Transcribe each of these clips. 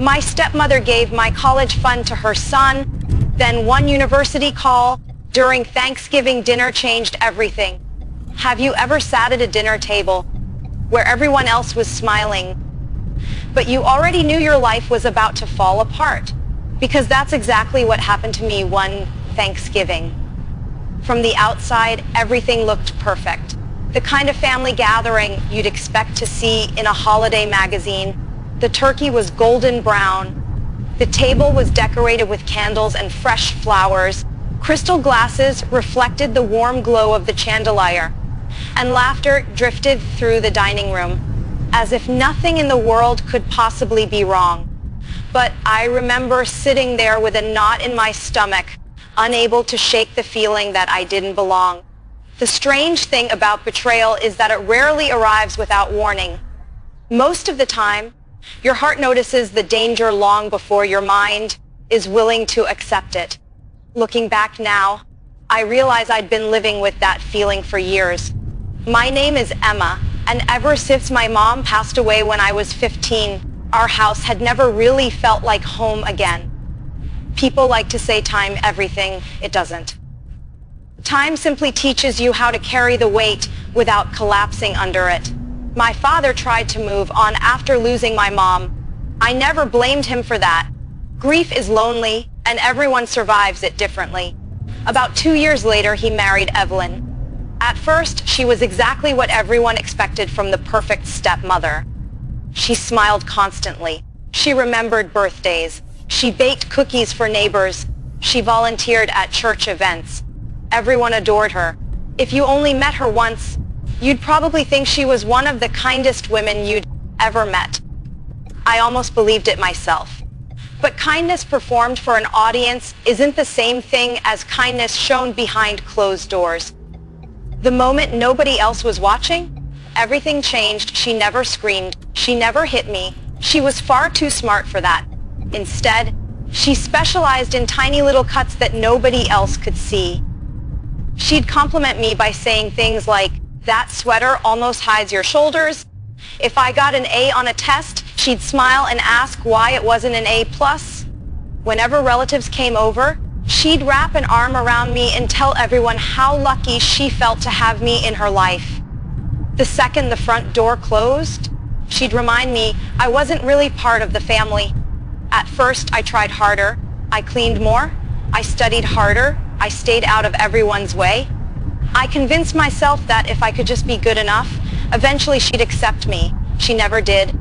My stepmother gave my college fund to her son, then one university call during Thanksgiving dinner changed everything. Have you ever sat at a dinner table where everyone else was smiling, but you already knew your life was about to fall apart? Because that's exactly what happened to me one Thanksgiving. From the outside, everything looked perfect. The kind of family gathering you'd expect to see in a holiday magazine. The turkey was golden brown. The table was decorated with candles and fresh flowers. Crystal glasses reflected the warm glow of the chandelier, and laughter drifted through the dining room, as if nothing in the world could possibly be wrong. But I remember sitting there with a knot in my stomach, unable to shake the feeling that I didn't belong. The strange thing about betrayal is that it rarely arrives without warning. Most of the time, your heart notices the danger long before your mind is willing to accept it. Looking back now, I realize I'd been living with that feeling for years. My name is Emma, and ever since my mom passed away when I was 15, our house had never really felt like home again. People like to say time everything. It doesn't. Time simply teaches you how to carry the weight without collapsing under it. My father tried to move on after losing my mom. I never blamed him for that. Grief is lonely, and everyone survives it differently. About 2 years later, he married Evelyn. At first, she was exactly what everyone expected from the perfect stepmother. She smiled constantly. She remembered birthdays. She baked cookies for neighbors. She volunteered at church events. Everyone adored her. If you only met her once, you'd probably think she was one of the kindest women you'd ever met. I almost believed it myself. But kindness performed for an audience isn't the same thing as kindness shown behind closed doors. The moment nobody else was watching, everything changed. She never screamed. She never hit me. She was far too smart for that. Instead, she specialized in tiny little cuts that nobody else could see. She'd compliment me by saying things like, "That sweater almost hides your shoulders." If I got an A on a test, she'd smile and ask why it wasn't an A+. Whenever relatives came over, she'd wrap an arm around me and tell everyone how lucky she felt to have me in her life. The second the front door closed, she'd remind me I wasn't really part of the family. At first, I tried harder. I cleaned more. I studied harder. I stayed out of everyone's way. I convinced myself that if I could just be good enough, eventually she'd accept me. She never did.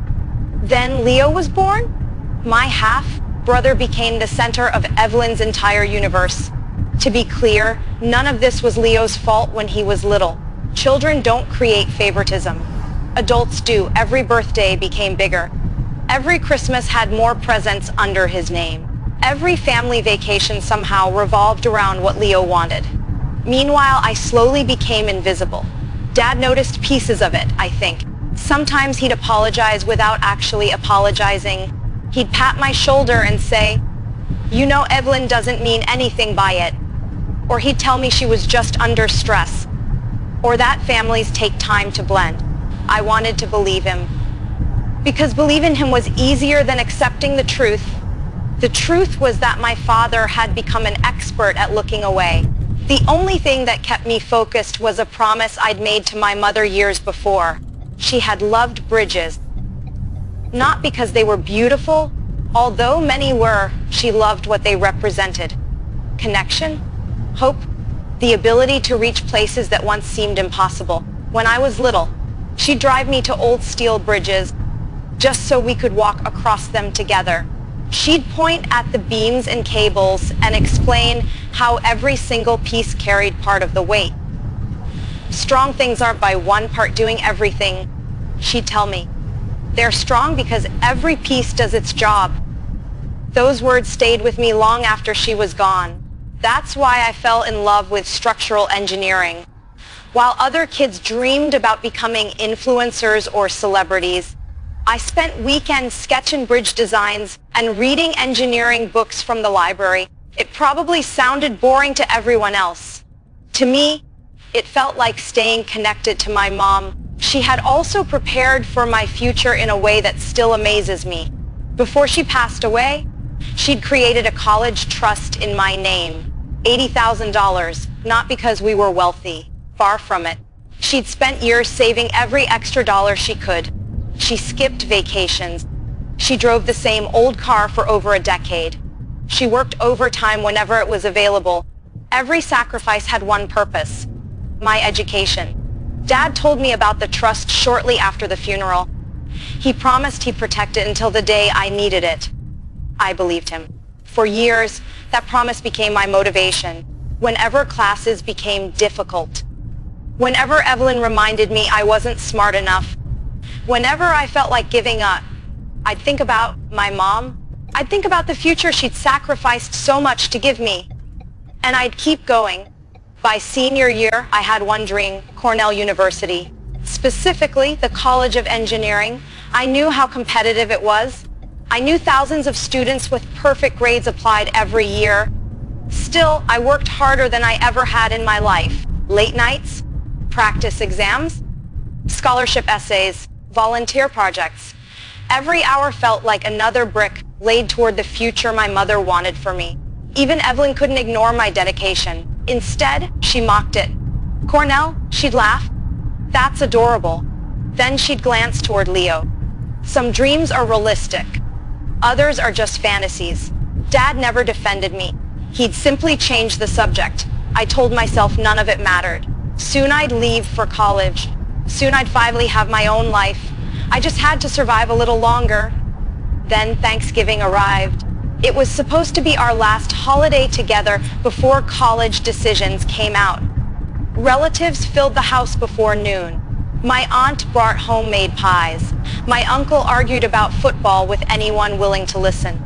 Then Leo was born. My half-brother became the center of Evelyn's entire universe. To be clear, none of this was Leo's fault when he was little. Children don't create favoritism. Adults do. Every birthday became bigger. Every Christmas had more presents under his name. Every family vacation somehow revolved around what Leo wanted. Meanwhile, I slowly became invisible. Dad noticed pieces of it, I think. Sometimes he'd apologize without actually apologizing. He'd pat my shoulder and say, "You know Evelyn doesn't mean anything by it." Or he'd tell me she was just under stress. Or that families take time to blend. I wanted to believe him. Because believing him was easier than accepting the truth. The truth was that my father had become an expert at looking away. The only thing that kept me focused was a promise I'd made to my mother years before. She had loved bridges. Not because they were beautiful, although many were. She loved what they represented. Connection, hope, the ability to reach places that once seemed impossible. When I was little, she'd drive me to old steel bridges just so we could walk across them together. She'd point at the beams and cables and explain how every single piece carried part of the weight. Strong things aren't by one part doing everything, she'd tell me. They're strong because every piece does its job. Those words stayed with me long after she was gone. That's why I fell in love with structural engineering. While other kids dreamed about becoming influencers or celebrities, I spent weekends sketching bridge designs and reading engineering books from the library. It probably sounded boring to everyone else. To me, it felt like staying connected to my mom. She had also prepared for my future in a way that still amazes me. Before she passed away, she'd created a college trust in my name. $80,000, not because we were wealthy. Far from it. She'd spent years saving every extra dollar she could. She skipped vacations. She drove the same old car for over a decade. She worked overtime whenever it was available. Every sacrifice had one purpose: my education. Dad told me about the trust shortly after the funeral. He promised he'd protect it until the day I needed it. I believed him. For years, that promise became my motivation. Whenever classes became difficult, whenever Evelyn reminded me I wasn't smart enough, whenever I felt like giving up, I'd think about my mom. I'd think about the future she'd sacrificed so much to give me. And I'd keep going. By senior year, I had one dream: Cornell University. Specifically, the College of Engineering. I knew how competitive it was. I knew thousands of students with perfect grades applied every year. Still, I worked harder than I ever had in my life. Late nights, practice exams, scholarship essays, volunteer projects. Every hour felt like another brick laid toward the future my mother wanted for me. Even Evelyn couldn't ignore my dedication. Instead, she mocked it. "Cornell," she'd laugh. "That's adorable." Then she'd glance toward Leo. "Some dreams are realistic. Others are just fantasies." Dad never defended me. He'd simply change the subject. I told myself none of it mattered. Soon I'd leave for college. Soon I'd finally have my own life. I just had to survive a little longer. Then Thanksgiving arrived. It was supposed to be our last holiday together before college decisions came out. Relatives filled the house before noon. My aunt brought homemade pies. My uncle argued about football with anyone willing to listen.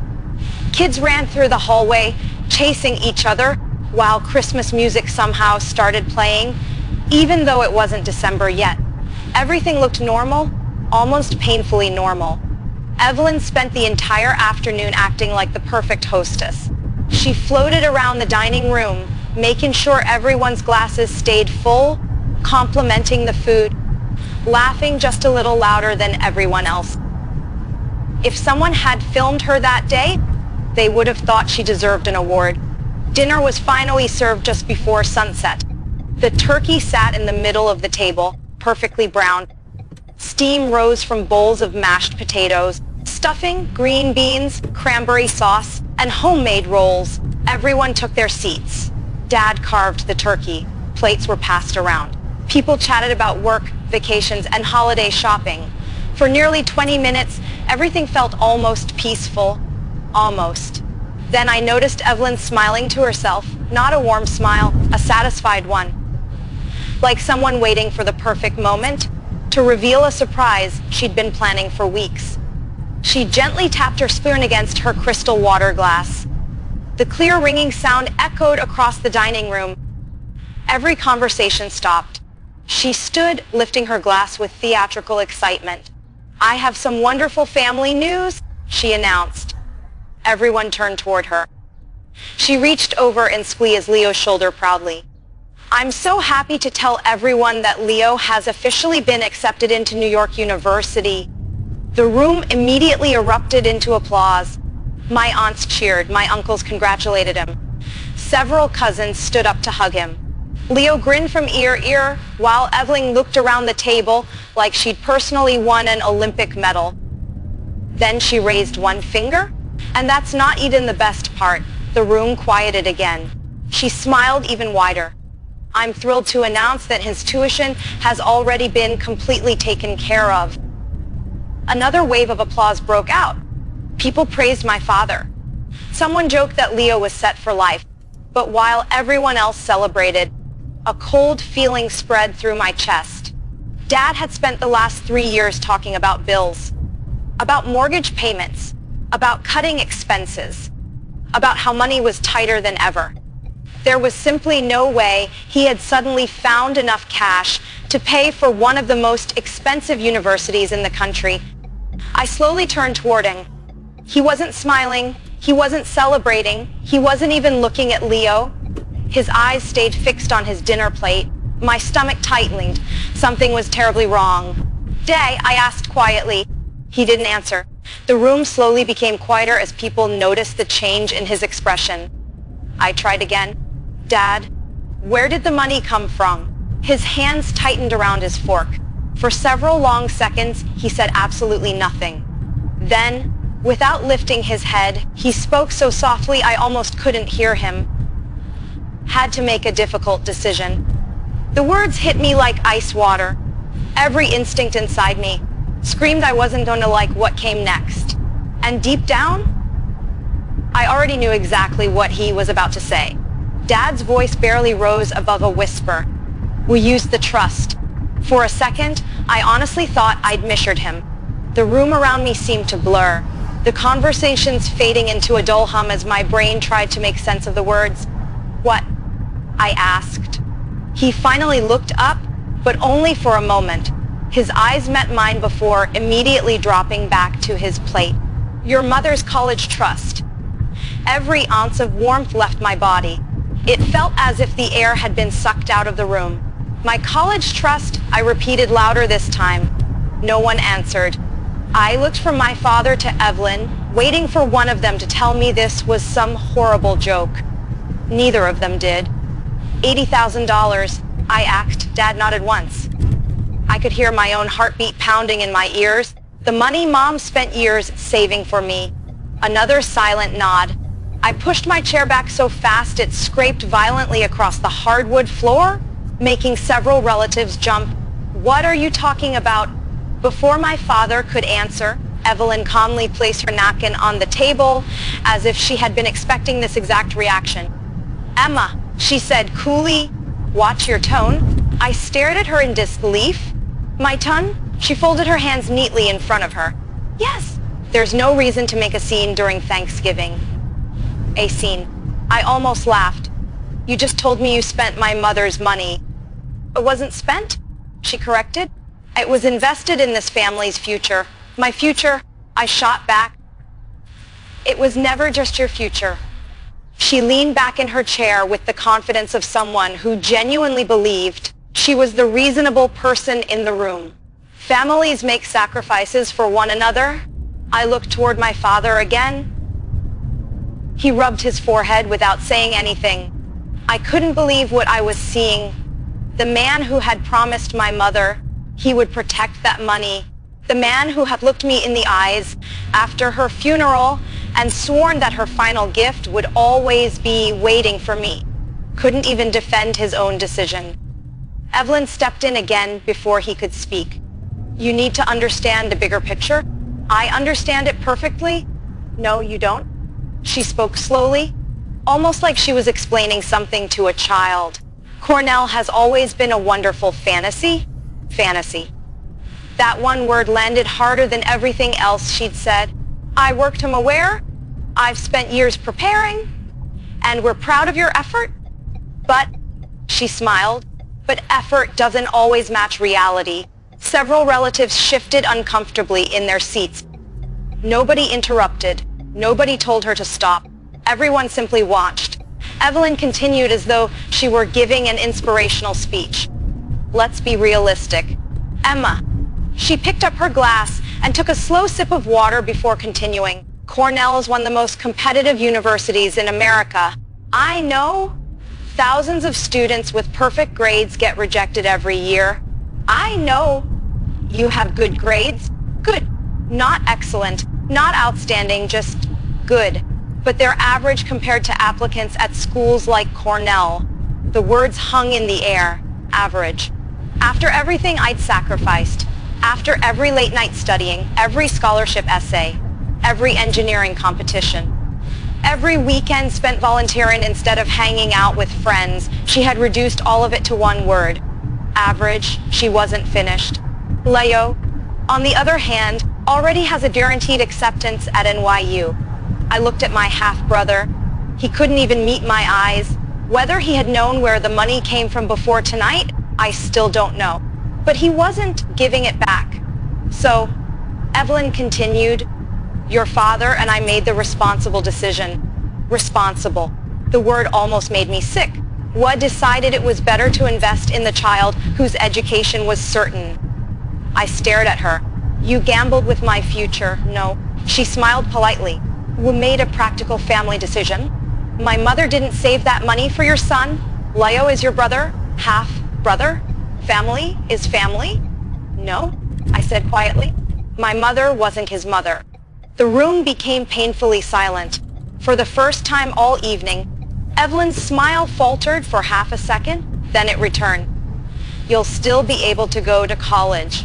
Kids ran through the hallway, chasing each other, while Christmas music somehow started playing, even though it wasn't December yet. Everything looked normal, almost painfully normal. Evelyn spent the entire afternoon acting like the perfect hostess. She floated around the dining room, making sure everyone's glasses stayed full, complimenting the food, laughing just a little louder than everyone else. If someone had filmed her that day, they would have thought she deserved an award. Dinner was finally served just before sunset. The turkey sat in the middle of the table, perfectly brown. Steam rose from bowls of mashed potatoes, stuffing, green beans, cranberry sauce, and homemade rolls. Everyone took their seats. Dad carved the turkey. Plates were passed around. People chatted about work, vacations, and holiday shopping. For nearly 20 minutes, everything felt almost peaceful. Almost. Then I noticed Evelyn smiling to herself, not a warm smile, a satisfied one. Like someone waiting for the perfect moment to reveal a surprise she'd been planning for weeks. She gently tapped her spoon against her crystal water glass. The clear ringing sound echoed across the dining room. Every conversation stopped. She stood, lifting her glass with theatrical excitement. "I have some wonderful family news," she announced. Everyone turned toward her. She reached over and squeezed Leo's shoulder proudly. "I'm so happy to tell everyone that Leo has officially been accepted into New York University." The room immediately erupted into applause. My aunts cheered, my uncles congratulated him. Several cousins stood up to hug him. Leo grinned from ear to ear, while Evelyn looked around the table like she'd personally won an Olympic medal. Then she raised one finger, and that's not even the best part. The room quieted again. She smiled even wider. "I'm thrilled to announce that his tuition has already been completely taken care of." Another wave of applause broke out. People praised my father. Someone joked that Leo was set for life. But while everyone else celebrated, a cold feeling spread through my chest. Dad had spent the last 3 years talking about bills, about mortgage payments, about cutting expenses, about how money was tighter than ever. There was simply no way he had suddenly found enough cash to pay for one of the most expensive universities in the country. I slowly turned toward him. He wasn't smiling. He wasn't celebrating. He wasn't even looking at Leo. His eyes stayed fixed on his dinner plate. My stomach tightened. Something was terribly wrong. "Day," I asked quietly. He didn't answer. The room slowly became quieter as people noticed the change in his expression. I tried again. Dad, where did the money come from? His hands tightened around his fork. For several long seconds, he said absolutely nothing. Then, without lifting his head, he spoke so softly I almost couldn't hear him. Had to make a difficult decision. The words hit me like ice water. Every instinct inside me screamed I wasn't going to like what came next. And deep down, I already knew exactly what he was about to say. Dad's voice barely rose above a whisper. We used the trust. For a second, I honestly thought I'd misheard him. The room around me seemed to blur, the conversations fading into a dull hum as my brain tried to make sense of the words. What? I asked. He finally looked up, but only for a moment. His eyes met mine before immediately dropping back to his plate. Your mother's college trust. Every ounce of warmth left my body. It felt as if the air had been sucked out of the room. My college trust, I repeated louder this time. No one answered. I looked from my father to Evelyn, waiting for one of them to tell me this was some horrible joke. Neither of them did. $80,000, I asked. Dad nodded once. I could hear my own heartbeat pounding in my ears. The money Mom spent years saving for me. Another silent nod. I pushed my chair back so fast it scraped violently across the hardwood floor, making several relatives jump. What are you talking about? Before my father could answer, Evelyn calmly placed her napkin on the table as if she had been expecting this exact reaction. Emma, she said coolly, watch your tone. I stared at her in disbelief. My ton? She folded her hands neatly in front of her. Yes, there's no reason to make a scene during Thanksgiving. A scene. I almost laughed. You just told me you spent my mother's money. It wasn't spent, she corrected. It was invested in this family's future. My future, I shot back. It was never just your future. She leaned back in her chair with the confidence of someone who genuinely believed she was the reasonable person in the room. Families make sacrifices for one another. I looked toward my father again. He rubbed his forehead without saying anything. I couldn't believe what I was seeing. The man who had promised my mother he would protect that money. The man who had looked me in the eyes after her funeral and sworn that her final gift would always be waiting for me. Couldn't even defend his own decision. Evelyn stepped in again before he could speak. You need to understand the bigger picture. I understand it perfectly. No, you don't. She spoke slowly, almost like she was explaining something to a child. Cornell has always been a wonderful fantasy. Fantasy. That one word landed harder than everything else she'd said. I worked him aware. I've spent years preparing. And we're proud of your effort. But, she smiled, but effort doesn't always match reality. Several relatives shifted uncomfortably in their seats. Nobody interrupted. Nobody told her to stop. Everyone simply watched. Evelyn continued as though she were giving an inspirational speech. Let's be realistic. Emma. She picked up her glass and took a slow sip of water before continuing. Cornell is one of the most competitive universities in America. I know thousands of students with perfect grades get rejected every year. I know you have good grades. Good. Not excellent. Not outstanding, just good. But they're average compared to applicants at schools like Cornell. The words hung in the air. Average. After everything I'd sacrificed, after every late night studying, every scholarship essay, every engineering competition, every weekend spent volunteering instead of hanging out with friends, she had reduced all of it to one word. Average. She wasn't finished. Leo, on the other hand, already has a guaranteed acceptance at NYU. I looked at my half-brother. He couldn't even meet my eyes. Whether he had known where the money came from before tonight, I still don't know. But he wasn't giving it back. So, Evelyn continued, your father and I made the responsible decision. Responsible. The word almost made me sick. What decided it was better to invest in the child whose education was certain? I stared at her. You gambled with my future. No, She smiled politely. We made a practical family decision. My mother didn't save that money for your son. Leo is your brother, half brother. Family is family. No, I said quietly. My mother wasn't his mother. The room became painfully silent. For the first time all evening, Evelyn's smile faltered for half a second, then it returned. You'll still be able to go to college.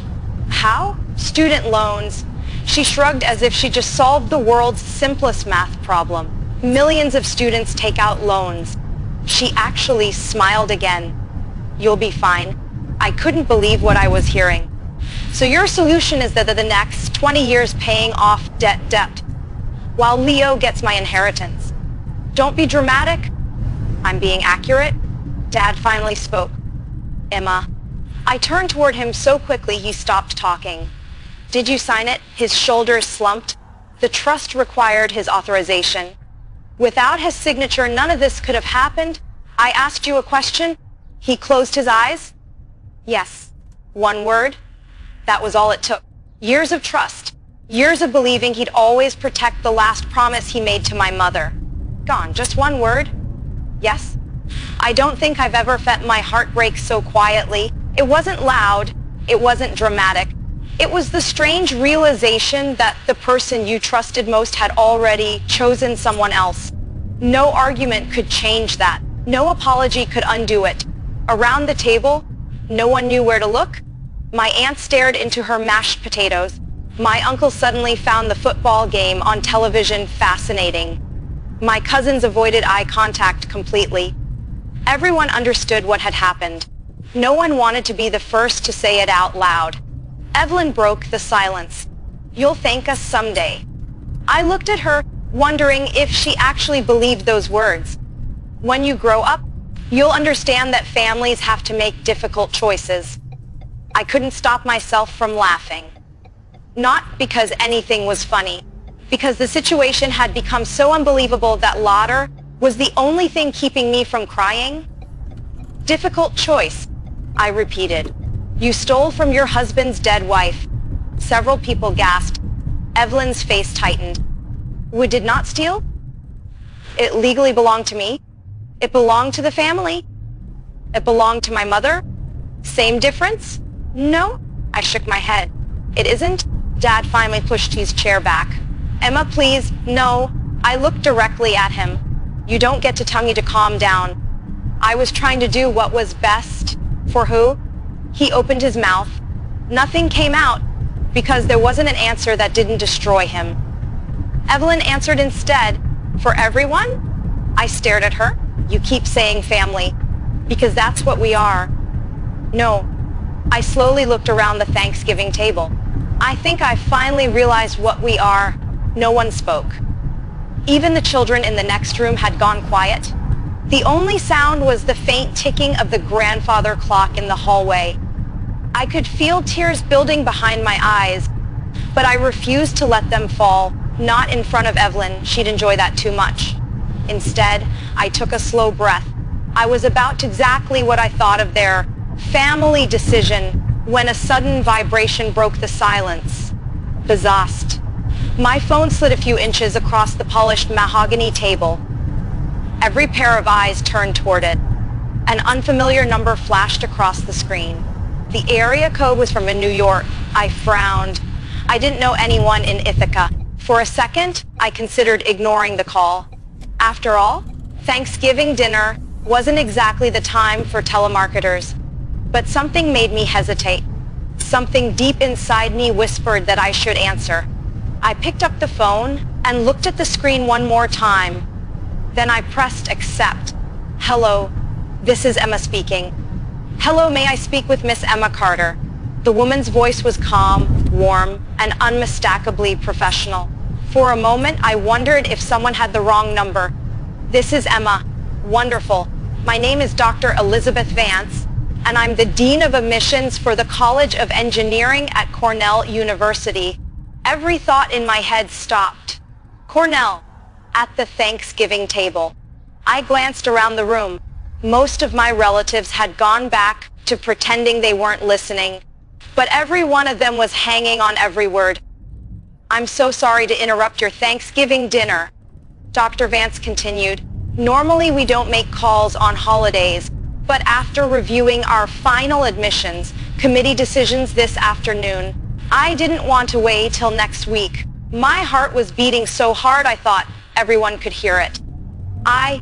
How? Student loans. She shrugged as if she just solved the world's simplest math problem. Millions of students take out loans. She actually smiled again. You'll be fine. I couldn't believe what I was hearing. So your solution is that the next 20 years paying off debt, while Leo gets my inheritance. Don't be dramatic. I'm being accurate. Dad finally spoke. Emma. I turned toward him so quickly he stopped talking. Did you sign it? His shoulders slumped. The trust required his authorization. Without his signature, none of this could have happened. I asked you a question. He closed his eyes. Yes. One word. That was all it took. Years of trust. Years of believing he'd always protect the last promise he made to my mother. Gone. Just one word. Yes. I don't think I've ever felt my heart break so quietly. It wasn't loud. It wasn't dramatic. It was the strange realization that the person you trusted most had already chosen someone else. No argument could change that. No apology could undo it. Around the table, no one knew where to look. My aunt stared into her mashed potatoes. My uncle suddenly found the football game on television fascinating. My cousins avoided eye contact completely. Everyone understood what had happened. No one wanted to be the first to say it out loud. Evelyn broke the silence. You'll thank us someday. I looked at her, wondering if she actually believed those words. When you grow up, you'll understand that families have to make difficult choices. I couldn't stop myself from laughing. Not because anything was funny, because the situation had become so unbelievable that laughter was the only thing keeping me from crying. Difficult choice, I repeated. You stole from your husband's dead wife. Several people gasped. Evelyn's face tightened. We did not steal. It legally belonged to me. It belonged to the family. It belonged to my mother. Same difference? No. I shook my head. It isn't? Dad finally pushed his chair back. Emma, please, no. I looked directly at him. You don't get to tell me to calm down. I was trying to do what was best. For who? He opened his mouth. Nothing came out because there wasn't an answer that didn't destroy him. Evelyn answered instead. For everyone? I stared at her. You keep saying family, because that's what we are. No. I slowly looked around the Thanksgiving table. I think I finally realized what we are. No one spoke. Even the children in the next room had gone quiet. The only sound was the faint ticking of the grandfather clock in the hallway. I could feel tears building behind my eyes, but I refused to let them fall, not in front of Evelyn. She'd enjoy that too much. Instead, I took a slow breath. I was about to exactly what I thought of their family decision when a sudden vibration broke the silence. Bezost. My phone slid a few inches across the polished mahogany table. Every pair of eyes turned toward it. An unfamiliar number flashed across the screen. The area code was from New York. I frowned. I didn't know anyone in Ithaca. For a second, I considered ignoring the call. After all, Thanksgiving dinner wasn't exactly the time for telemarketers. But something made me hesitate. Something deep inside me whispered that I should answer. I picked up the phone and looked at the screen one more time. Then I pressed accept. Hello, this is Emma speaking. Hello, may I speak with Miss Emma Carter? The woman's voice was calm, warm, and unmistakably professional. For a moment, I wondered if someone had the wrong number. This is Emma. Wonderful. My name is Dr. Elizabeth Vance, and I'm the Dean of Admissions for the College of Engineering at Cornell University. Every thought in my head stopped. Cornell. At the Thanksgiving table. I glanced around the room. Most of my relatives had gone back to pretending they weren't listening, but every one of them was hanging on every word. I'm so sorry to interrupt your Thanksgiving dinner. Dr. Vance continued, normally we don't make calls on holidays, but after reviewing our final admissions committee decisions this afternoon, I didn't want to wait till next week. My heart was beating so hard I thought everyone could hear it. I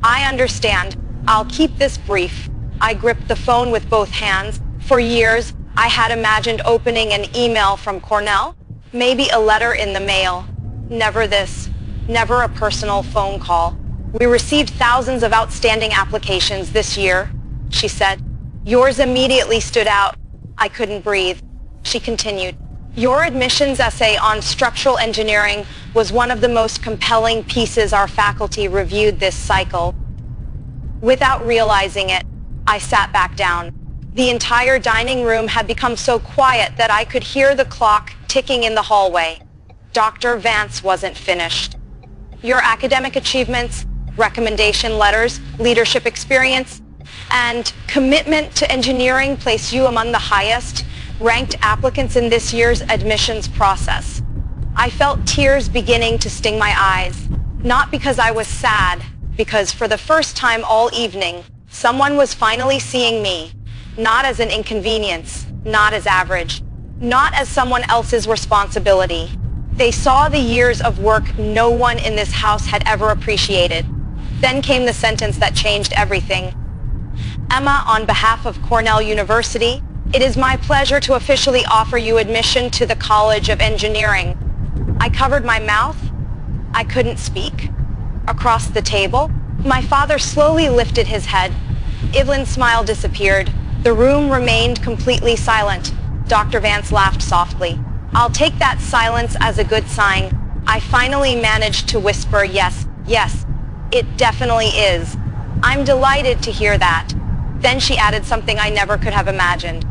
understand. I'll keep this brief. I gripped the phone with both hands. For years, I had imagined opening an email from Cornell, maybe a letter in the mail. Never this, never a personal phone call. We received thousands of outstanding applications this year, she said. Yours immediately stood out. I couldn't breathe. She continued, your admissions essay on structural engineering was one of the most compelling pieces our faculty reviewed this cycle. Without realizing it, I sat back down. The entire dining room had become so quiet that I could hear the clock ticking in the hallway. Dr. Vance wasn't finished. Your academic achievements, recommendation letters, leadership experience, and commitment to engineering place you among the highest ranked applicants in this year's admissions process. I felt tears beginning to sting my eyes, not because I was sad, because for the first time all evening, someone was finally seeing me, not as an inconvenience, not as average, not as someone else's responsibility. They saw the years of work no one in this house had ever appreciated. Then came the sentence that changed everything. Emma, on behalf of Cornell University, it is my pleasure to officially offer you admission to the College of Engineering. I covered my mouth. I couldn't speak. Across the table, my father slowly lifted his head. Evelyn's smile disappeared. The room remained completely silent. Dr. Vance laughed softly. I'll take that silence as a good sign. I finally managed to whisper, yes, it definitely is. I'm delighted to hear that. Then she added something I never could have imagined.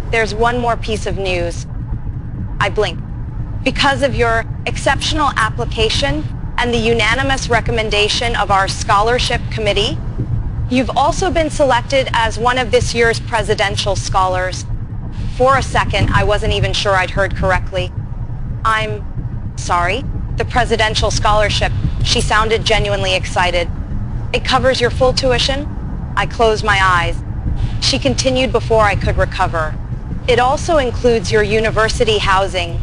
There's one more piece of news. I blinked. Because of your exceptional application and the unanimous recommendation of our scholarship committee, you've also been selected as one of this year's presidential scholars. For a second, I wasn't even sure I'd heard correctly. I'm sorry? The presidential scholarship. She sounded genuinely excited. It covers your full tuition? I closed my eyes. She continued before I could recover. It also includes your university housing.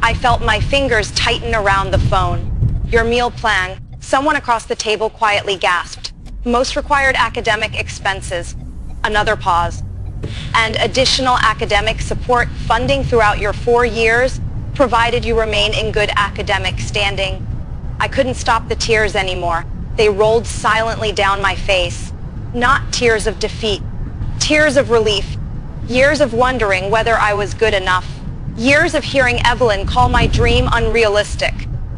I felt my fingers tighten around the phone. Your meal plan. Someone across the table quietly gasped. Most required academic expenses. Another pause. And additional academic support funding throughout your 4 years, provided you remain in good academic standing. I couldn't stop the tears anymore. They rolled silently down my face. Not tears of defeat, tears of relief. Years of wondering whether I was good enough. Years of hearing Evelyn call my dream unrealistic.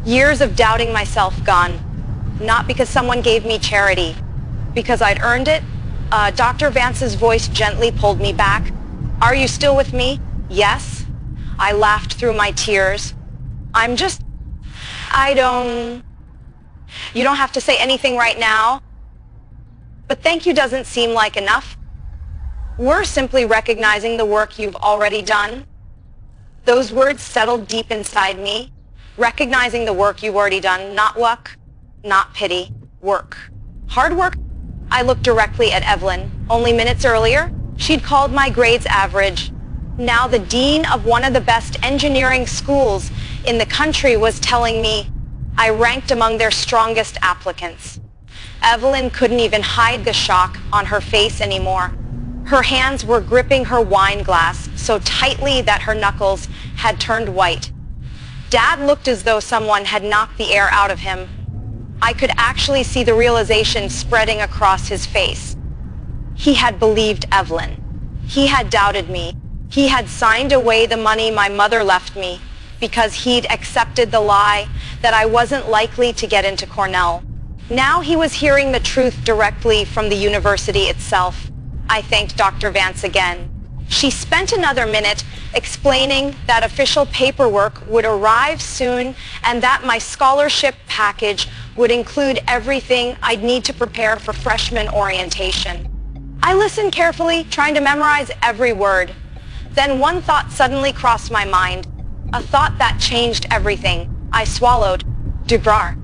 Years of doubting myself gone. Not because someone gave me charity, because I'd earned it. Dr. Vance's voice gently pulled me back. Are you still with me? Yes. I laughed through my tears. You don't have to say anything right now. But thank you doesn't seem like enough. We're simply recognizing the work you've already done. Those words settled deep inside me. Recognizing the work you've already done, not luck, not pity, work. Hard work. I looked directly at Evelyn. Only minutes earlier, she'd called my grades average. Now the dean of one of the best engineering schools in the country was telling me I ranked among their strongest applicants. Evelyn couldn't even hide the shock on her face anymore. Her hands were gripping her wine glass so tightly that her knuckles had turned white. Dad looked as though someone had knocked the air out of him. I could actually see the realization spreading across his face. He had believed Evelyn. He had doubted me. He had signed away the money my mother left me because he'd accepted the lie that I wasn't likely to get into Cornell. Now he was hearing the truth directly from the university itself. I thanked Dr. Vance again. She spent another minute explaining that official paperwork would arrive soon and that my scholarship package would include everything I'd need to prepare for freshman orientation. I listened carefully, trying to memorize every word. Then one thought suddenly crossed my mind. A thought that changed everything. I swallowed. Dubrar.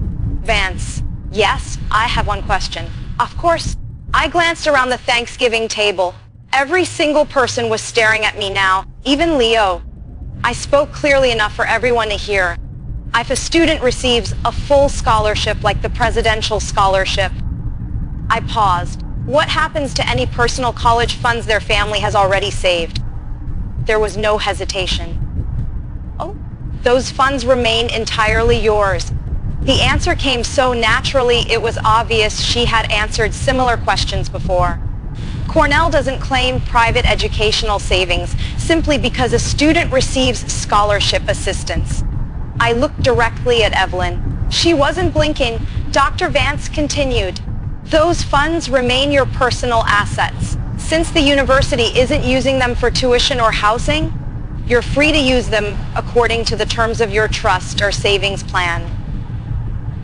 Vance. Yes, I have one question. Of course. I glanced around the Thanksgiving table. Every single person was staring at me now, even Leo. I spoke clearly enough for everyone to hear. If a student receives a full scholarship like the presidential scholarship, I paused. What happens to any personal college funds their family has already saved? There was no hesitation. Oh, those funds remain entirely yours. The answer came so naturally it was obvious she had answered similar questions before. Cornell doesn't claim private educational savings simply because a student receives scholarship assistance. I looked directly at Evelyn. She wasn't blinking. Dr. Vance continued. Those funds remain your personal assets. Since the university isn't using them for tuition or housing, you're free to use them according to the terms of your trust or savings plan.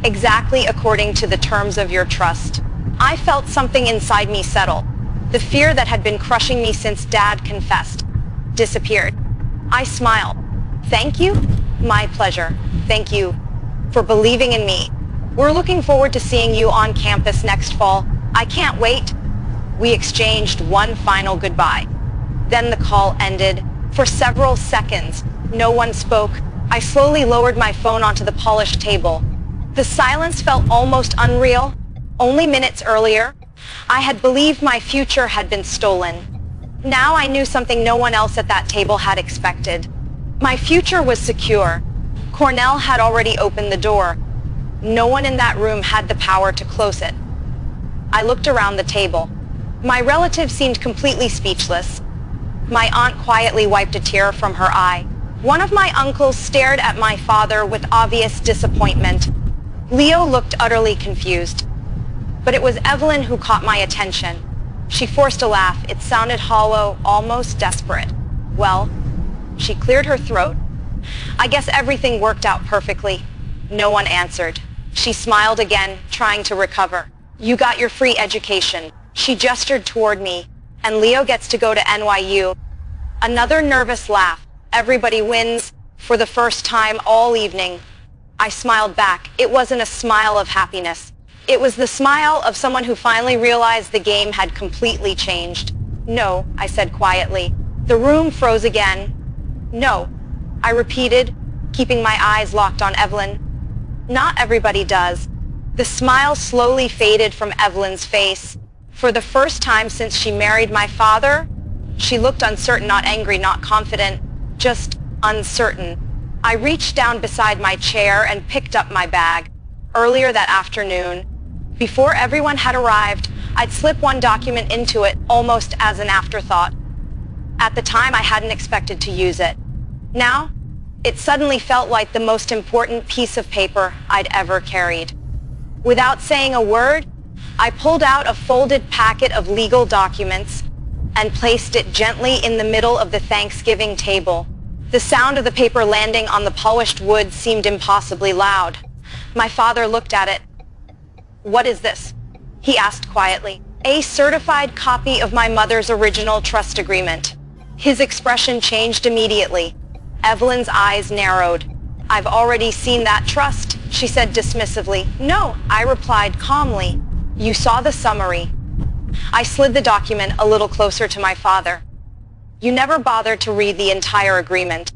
Exactly according to the terms of your trust. I felt something inside me settle. The fear that had been crushing me since Dad confessed disappeared. I smiled. Thank you? My pleasure. Thank you for believing in me. We're looking forward to seeing you on campus next fall. I can't wait. We exchanged one final goodbye. Then the call ended. For several seconds, no one spoke. I slowly lowered my phone onto the polished table. The silence felt almost unreal. Only minutes earlier, I had believed my future had been stolen. Now I knew something no one else at that table had expected. My future was secure. Cornell had already opened the door. No one in that room had the power to close it. I looked around the table. My relatives seemed completely speechless. My aunt quietly wiped a tear from her eye. One of my uncles stared at my father with obvious disappointment. Leo looked utterly confused. But it was Evelyn who caught my attention. She forced a laugh. It sounded hollow, almost desperate. Well, she cleared her throat. I guess everything worked out perfectly. No one answered. She smiled again, trying to recover. You got your free education. She gestured toward me. And Leo gets to go to NYU. Another nervous laugh. Everybody wins, for the first time all evening. I smiled back. It wasn't a smile of happiness. It was the smile of someone who finally realized the game had completely changed. No, I said quietly. The room froze again. No, I repeated, keeping my eyes locked on Evelyn. Not everybody does. The smile slowly faded from Evelyn's face. For the first time since she married my father, she looked uncertain, not angry, not confident, just uncertain. I reached down beside my chair and picked up my bag. Earlier that afternoon, before everyone had arrived, I'd slip one document into it almost as an afterthought. At the time, I hadn't expected to use it. Now, it suddenly felt like the most important piece of paper I'd ever carried. Without saying a word, I pulled out a folded packet of legal documents and placed it gently in the middle of the Thanksgiving table. The sound of the paper landing on the polished wood seemed impossibly loud. My father looked at it. What is this? He asked quietly. A certified copy of my mother's original trust agreement. His expression changed immediately. Evelyn's eyes narrowed. I've already seen that trust, she said dismissively. No, I replied calmly. You saw the summary. I slid the document a little closer to my father. You never bothered to read the entire agreement.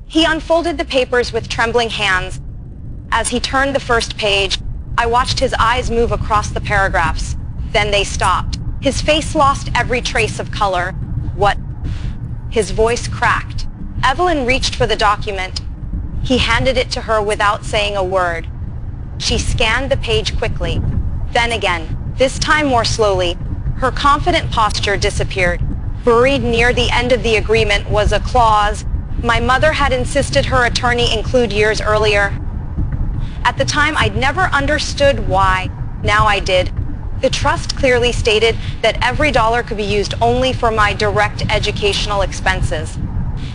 He unfolded the papers with trembling hands. As he turned the first page, I watched his eyes move across the paragraphs. Then they stopped. His face lost every trace of color. What? His voice cracked. Evelyn reached for the document. He handed it to her without saying a word. She scanned the page quickly. Then again, this time more slowly. Her confident posture disappeared. Buried near the end of the agreement was a clause my mother had insisted her attorney include years earlier. At the time, I'd never understood why. Now I did. The trust clearly stated that every dollar could be used only for my direct educational expenses.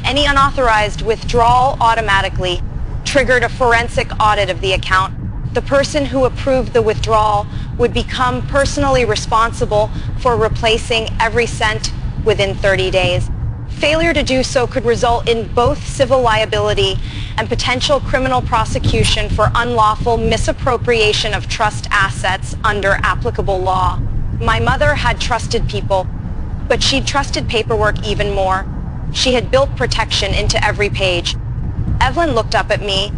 Any unauthorized withdrawal automatically triggered a forensic audit of the account. The person who approved the withdrawal would become personally responsible for replacing every cent within 30 days. Failure to do so could result in both civil liability and potential criminal prosecution for unlawful misappropriation of trust assets under applicable law. My mother had trusted people, but she'd trusted paperwork even more. She had built protection into every page. Evelyn looked up at me.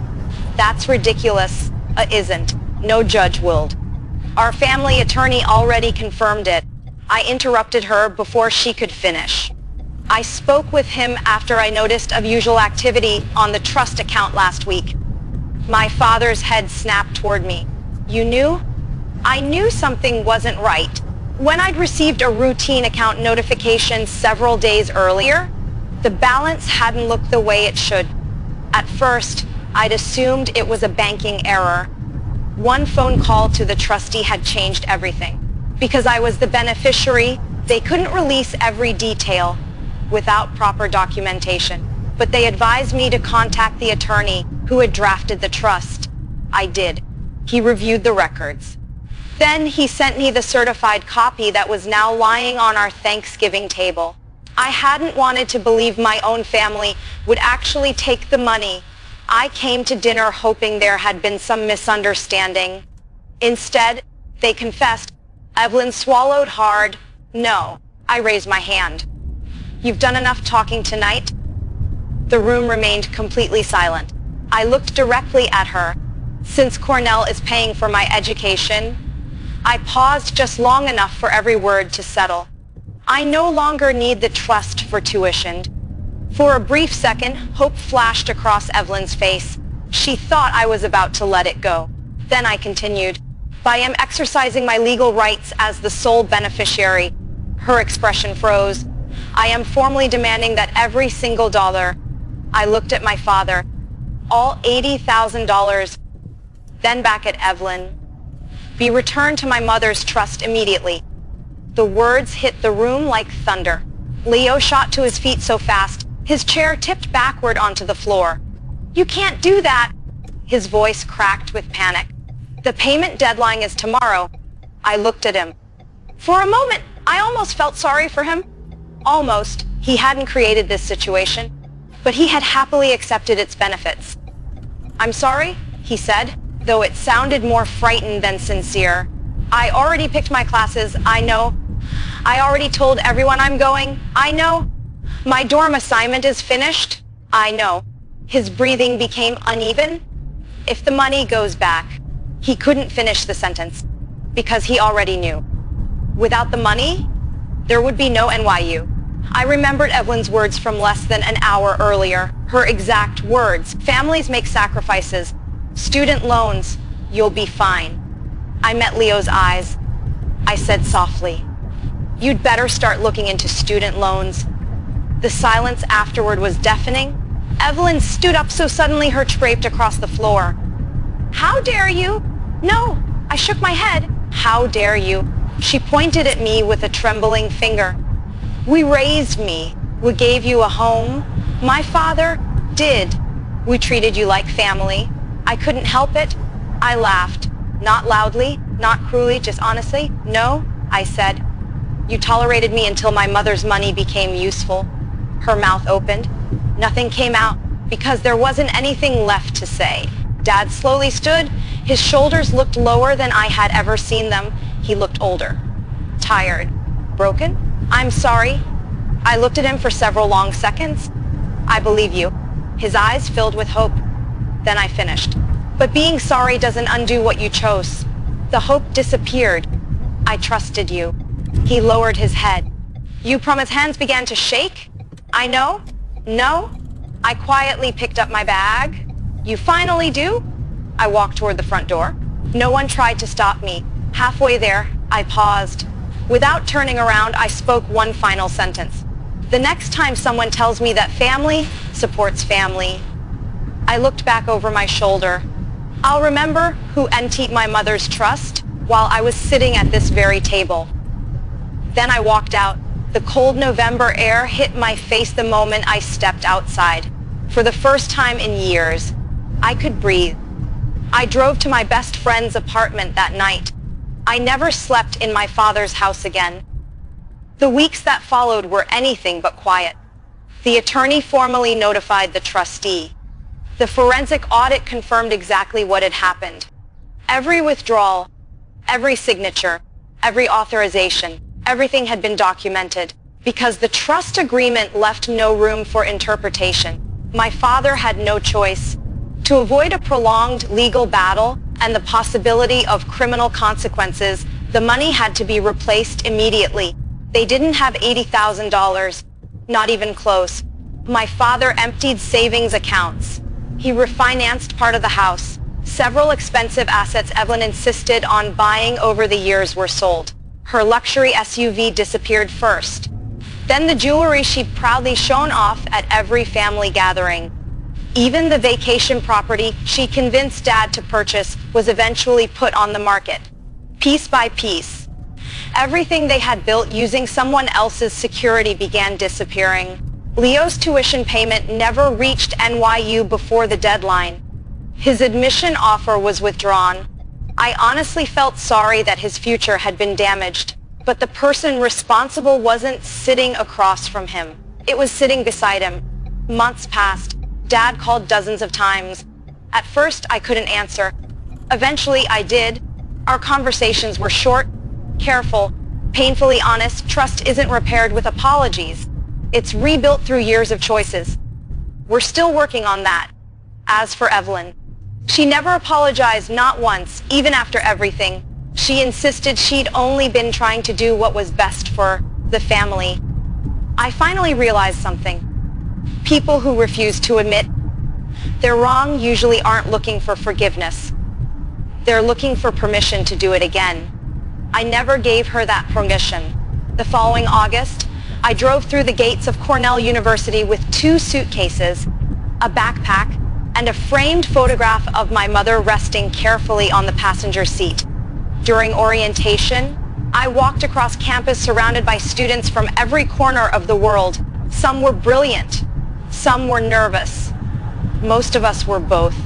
That's ridiculous. Isn't. No judge willed. Our family attorney already confirmed it. I interrupted her before she could finish. I spoke with him after I noticed unusual activity on the trust account last week. My father's head snapped toward me. You knew? I knew something wasn't right. When I'd received a routine account notification several days earlier, the balance hadn't looked the way it should. At first, I'd assumed it was a banking error. One phone call to the trustee had changed everything. Because I was the beneficiary, they couldn't release every detail without proper documentation. But they advised me to contact the attorney who had drafted the trust. I did. He reviewed the records. Then he sent me the certified copy that was now lying on our Thanksgiving table. I hadn't wanted to believe my own family would actually take the money. I came to dinner hoping there had been some misunderstanding. Instead, they confessed. Evelyn swallowed hard. No. I raised my hand. You've done enough talking tonight? The room remained completely silent. I looked directly at her. Since Cornell is paying for my education, I paused just long enough for every word to settle. I no longer need the trust for tuition. For a brief second, hope flashed across Evelyn's face. She thought I was about to let it go. Then I continued. I am exercising my legal rights as the sole beneficiary. Her expression froze. I am formally demanding that every single dollar. I looked at my father. All $80,000. Then back at Evelyn. Be returned to my mother's trust immediately. The words hit the room like thunder. Leo shot to his feet so fast, his chair tipped backward onto the floor. You can't do that. His voice cracked with panic. The payment deadline is tomorrow. I looked at him. For a moment, I almost felt sorry for him. Almost. He hadn't created this situation, but he had happily accepted its benefits. I'm sorry, he said, though it sounded more frightened than sincere. I already picked my classes, I know. I already told everyone I'm going, I know. My dorm assignment is finished, I know. His breathing became uneven. If the money goes back, he couldn't finish the sentence, because he already knew. Without the money, there would be no NYU. I remembered Evelyn's words from less than an hour earlier. Her exact words. Families make sacrifices. Student loans. You'll be fine. I met Leo's eyes. I said softly, you'd better start looking into student loans. The silence afterward was deafening. Evelyn stood up so suddenly her draped across the floor. How dare you? No, I shook my head. How dare you? She pointed at me with a trembling finger. We raised me. We gave you a home. My father did. We treated you like family. I couldn't help it. I laughed. Not loudly, not cruelly, just honestly. No, I said. You tolerated me until my mother's money became useful. Her mouth opened. Nothing came out because there wasn't anything left to say. Dad slowly stood. His shoulders looked lower than I had ever seen them. He looked older. Tired. Broken? I'm sorry. I looked at him for several long seconds. I believe you. His eyes filled with hope. Then I finished. But being sorry doesn't undo what you chose. The hope disappeared. I trusted you. He lowered his head. You promised. Hands began to shake. I know. No. I quietly picked up my bag. You finally do? I walked toward the front door. No one tried to stop me. Halfway there, I paused. Without turning around, I spoke one final sentence. The next time someone tells me that family supports family, I looked back over my shoulder. I'll remember who emptied my mother's trust while I was sitting at this very table. Then I walked out. The cold November air hit my face the moment I stepped outside. For the first time in years, I could breathe. I drove to my best friend's apartment that night. I never slept in my father's house again. The weeks that followed were anything but quiet. The attorney formally notified the trustee. The forensic audit confirmed exactly what had happened. Every withdrawal, every signature, every authorization, everything had been documented. Because the trust agreement left no room for interpretation, my father had no choice. To avoid a prolonged legal battle and the possibility of criminal consequences, the money had to be replaced immediately. They didn't have $80,000, not even close. My father emptied savings accounts. He refinanced part of the house. Several expensive assets Evelyn insisted on buying over the years were sold. Her luxury SUV disappeared first. Then the jewelry she proudly shown off at every family gathering. Even the vacation property she convinced Dad to purchase was eventually put on the market. Piece by piece. Everything they had built using someone else's security began disappearing. Leo's tuition payment never reached NYU before the deadline. His admission offer was withdrawn. I honestly felt sorry that his future had been damaged. But the person responsible wasn't sitting across from him. It was sitting beside him. Months passed. Dad called dozens of times. At first, I couldn't answer. Eventually, I did. Our conversations were short, careful, painfully honest. Trust isn't repaired with apologies. It's rebuilt through years of choices. We're still working on that. As for Evelyn, she never apologized, not once, even after everything. She insisted she'd only been trying to do what was best for the family. I finally realized something. People who refuse to admit they're wrong usually aren't looking for forgiveness. They're looking for permission to do it again. I never gave her that permission. The following August, I drove through the gates of Cornell University with 2 suitcases, a backpack, and a framed photograph of my mother resting carefully on the passenger seat. During orientation, I walked across campus surrounded by students from every corner of the world. Some were brilliant. Some were nervous. Most of us were both.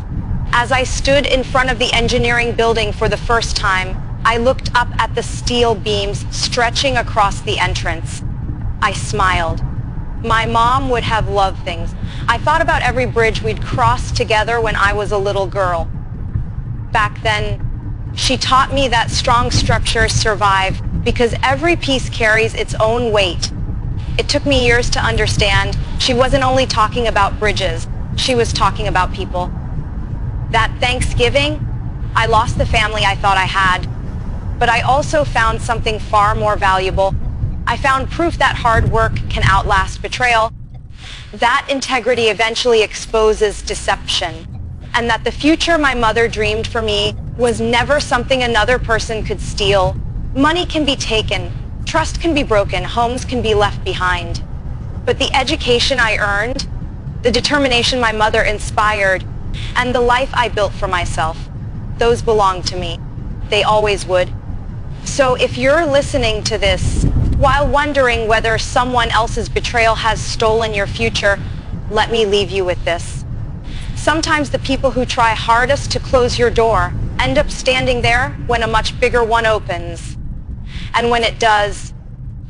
As I stood in front of the engineering building for the first time, I looked up at the steel beams stretching across the entrance. I smiled. My mom would have loved things. I thought about every bridge we'd crossed together when I was a little girl. Back then, she taught me that strong structures survive because every piece carries its own weight. It took me years to understand she wasn't only talking about bridges, she was talking about people. That Thanksgiving, I lost the family I thought I had, but I also found something far more valuable. I found proof that hard work can outlast betrayal, that integrity eventually exposes deception, and that the future my mother dreamed for me was never something another person could steal. Money can be taken, trust can be broken, homes can be left behind. But the education I earned, the determination my mother inspired, and the life I built for myself, those belong to me. They always would. So if you're listening to this while wondering whether someone else's betrayal has stolen your future, let me leave you with this. Sometimes the people who try hardest to close your door end up standing there when a much bigger one opens. And when it does,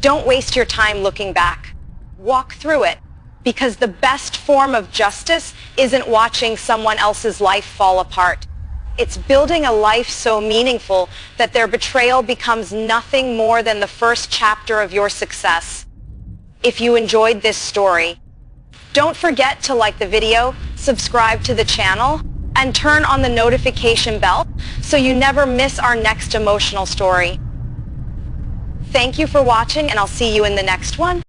don't waste your time looking back. Walk through it, because the best form of justice isn't watching someone else's life fall apart. It's building a life so meaningful that their betrayal becomes nothing more than the first chapter of your success. If you enjoyed this story, don't forget to like the video, subscribe to the channel, and turn on the notification bell so you never miss our next emotional story. Thank you for watching, and I'll see you in the next one.